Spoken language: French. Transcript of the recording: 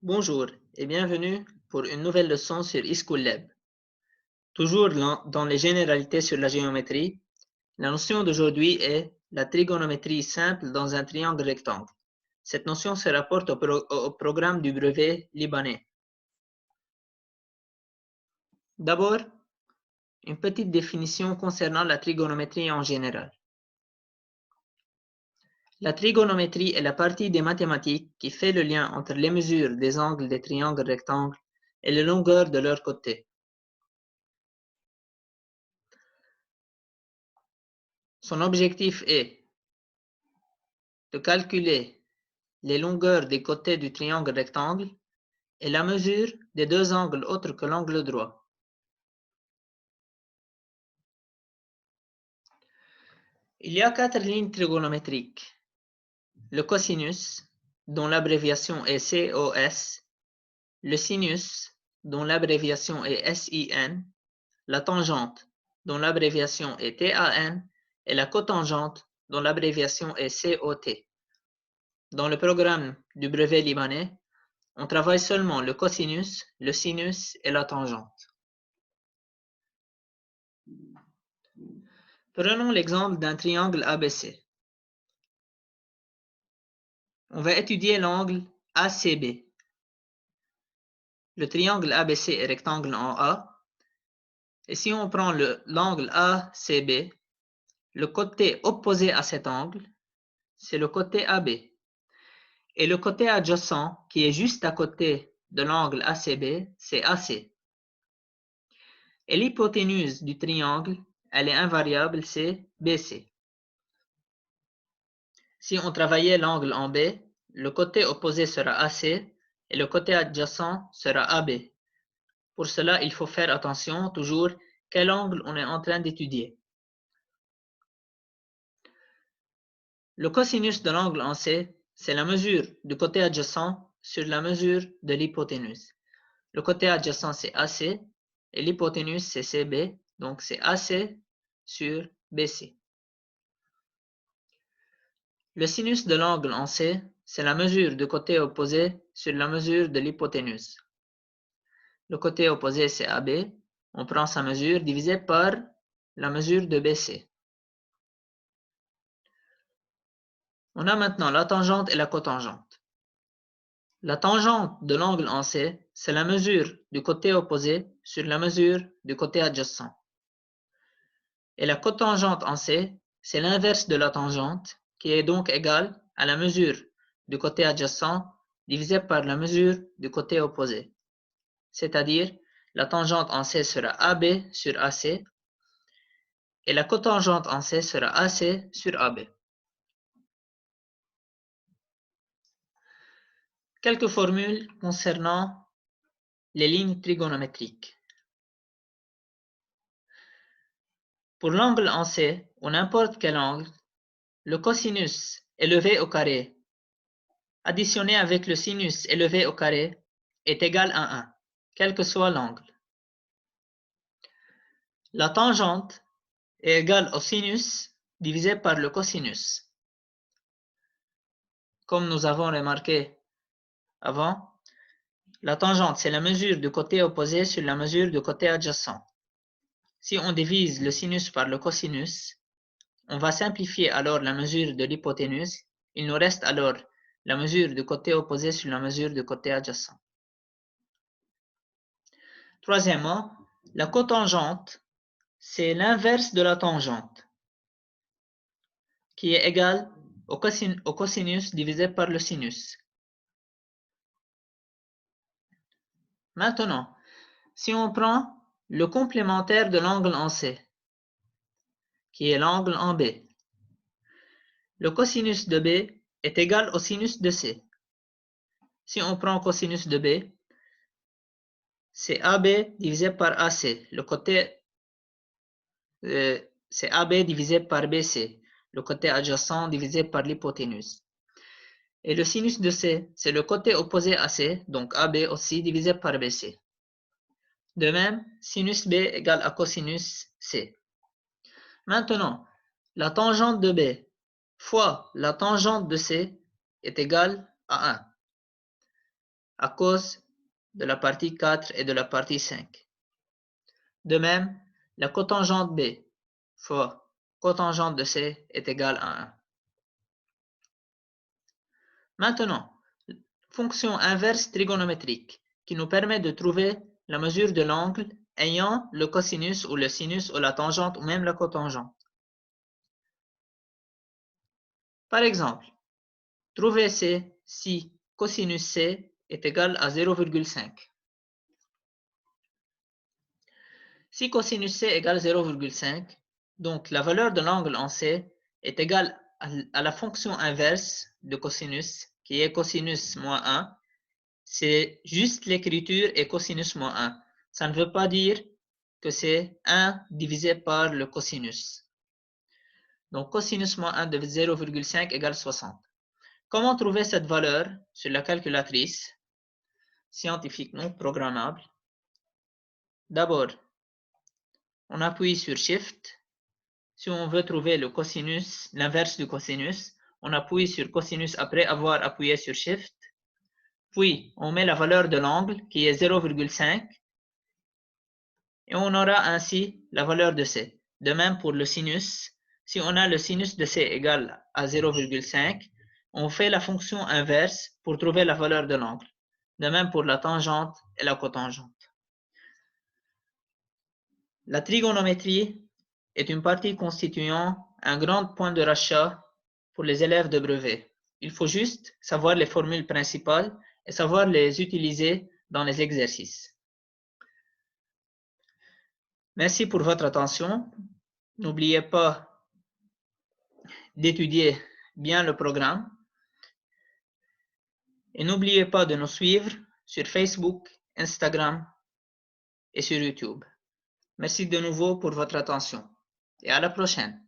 Bonjour et bienvenue pour une nouvelle leçon sur eSchoolLab. Toujours dans les généralités sur la géométrie, la notion d'aujourd'hui est la trigonométrie simple dans un triangle rectangle. Cette notion se rapporte au programme du brevet libanais. D'abord, une petite définition concernant la trigonométrie en général. La trigonométrie est la partie des mathématiques qui fait le lien entre les mesures des angles des triangles rectangles et les longueurs de leurs côtés. Son objectif est de calculer les longueurs des côtés du triangle rectangle et la mesure des deux angles autres que l'angle droit. Il y a 4 lignes trigonométriques. Le cosinus, dont l'abréviation est COS, le sinus, dont l'abréviation est SIN, la tangente, dont l'abréviation est TAN, et la cotangente, dont l'abréviation est COT. Dans le programme du brevet libanais, on travaille seulement le cosinus, le sinus et la tangente. Prenons l'exemple d'un triangle ABC. On va étudier l'angle ACB. Le triangle ABC est rectangle en A. Et si on prend l'angle ACB, le côté opposé à cet angle, c'est le côté AB. Et le côté adjacent, qui est juste à côté de l'angle ACB, c'est AC. Et l'hypoténuse du triangle, elle est invariable, c'est BC. Si on travaillait l'angle en B, le côté opposé sera AC et le côté adjacent sera AB. Pour cela, il faut faire attention toujours quel angle on est en train d'étudier. Le cosinus de l'angle en C, c'est la mesure du côté adjacent sur la mesure de l'hypoténuse. Le côté adjacent, c'est AC et l'hypoténuse, c'est CB, donc c'est AC sur BC. Le sinus de l'angle en C, c'est la mesure du côté opposé sur la mesure de l'hypoténuse. Le côté opposé, c'est AB. On prend sa mesure divisée par la mesure de BC. On a maintenant la tangente et la cotangente. La tangente de l'angle en C, c'est la mesure du côté opposé sur la mesure du côté adjacent. Et la cotangente en C, c'est l'inverse de la tangente, qui est donc égale à la mesure du côté adjacent divisée par la mesure du côté opposé. C'est-à-dire, la tangente en C sera AB sur AC et la cotangente en C sera AC sur AB. Quelques formules concernant les lignes trigonométriques. Pour l'angle en C, ou n'importe quel angle, le cosinus élevé au carré additionné avec le sinus élevé au carré est égal à 1, quel que soit l'angle. La tangente est égale au sinus divisé par le cosinus. Comme nous avons remarqué avant, la tangente, c'est la mesure du côté opposé sur la mesure du côté adjacent. Si on divise le sinus par le cosinus, on va simplifier alors la mesure de l'hypoténuse. Il nous reste alors la mesure du côté opposé sur la mesure du côté adjacent. Troisièmement, la cotangente, c'est l'inverse de la tangente, qui est égale au cosinus divisé par le sinus. Maintenant, si on prend le complémentaire de l'angle en C, qui est l'angle en B, le cosinus de B est égal au sinus de C. Si on prend cosinus de B, c'est AB divisé par AC. Le côté, c'est AB divisé par BC. Le côté adjacent divisé par l'hypoténuse. Et le sinus de C, c'est le côté opposé à C, donc AB aussi divisé par BC. De même, sinus B égale à cosinus C. Maintenant, la tangente de B fois la tangente de C est égale à 1. à cause de la partie 4 et de la partie 5. De même, la cotangente B fois cotangente de C est égale à 1. Maintenant, fonction inverse trigonométrique qui nous permet de trouver la mesure de l'angle ayant le cosinus ou le sinus ou la tangente ou même la cotangente. Par exemple, trouvez C si cosinus C est égal à 0,5. Si cosinus C égale 0,5, donc la valeur de l'angle en C est égale à la fonction inverse de cosinus, qui est cosinus moins 1. C'est juste l'écriture et cosinus moins 1. Ça ne veut pas dire que c'est 1 divisé par le cosinus. Donc cosinus moins 1 de 0,5 égale 60. Comment trouver cette valeur sur la calculatrice scientifiquement programmable? D'abord, on appuie sur Shift. Si on veut trouver le cosinus, l'inverse du cosinus, on appuie sur cosinus après avoir appuyé sur Shift. Puis, on met la valeur de l'angle qui est 0,5 et on aura ainsi la valeur de C. De même pour le sinus, si on a le sinus de C égal à 0,5, on fait la fonction inverse pour trouver la valeur de l'angle. De même pour la tangente et la cotangente. La trigonométrie est une partie constituant un grand point de rachat pour les élèves de brevet. Il faut juste savoir les formules principales et savoir les utiliser dans les exercices. Merci pour votre attention. N'oubliez pas d'étudier bien le programme et n'oubliez pas de nous suivre sur Facebook, Instagram et sur YouTube. Merci de nouveau pour votre attention et à la prochaine.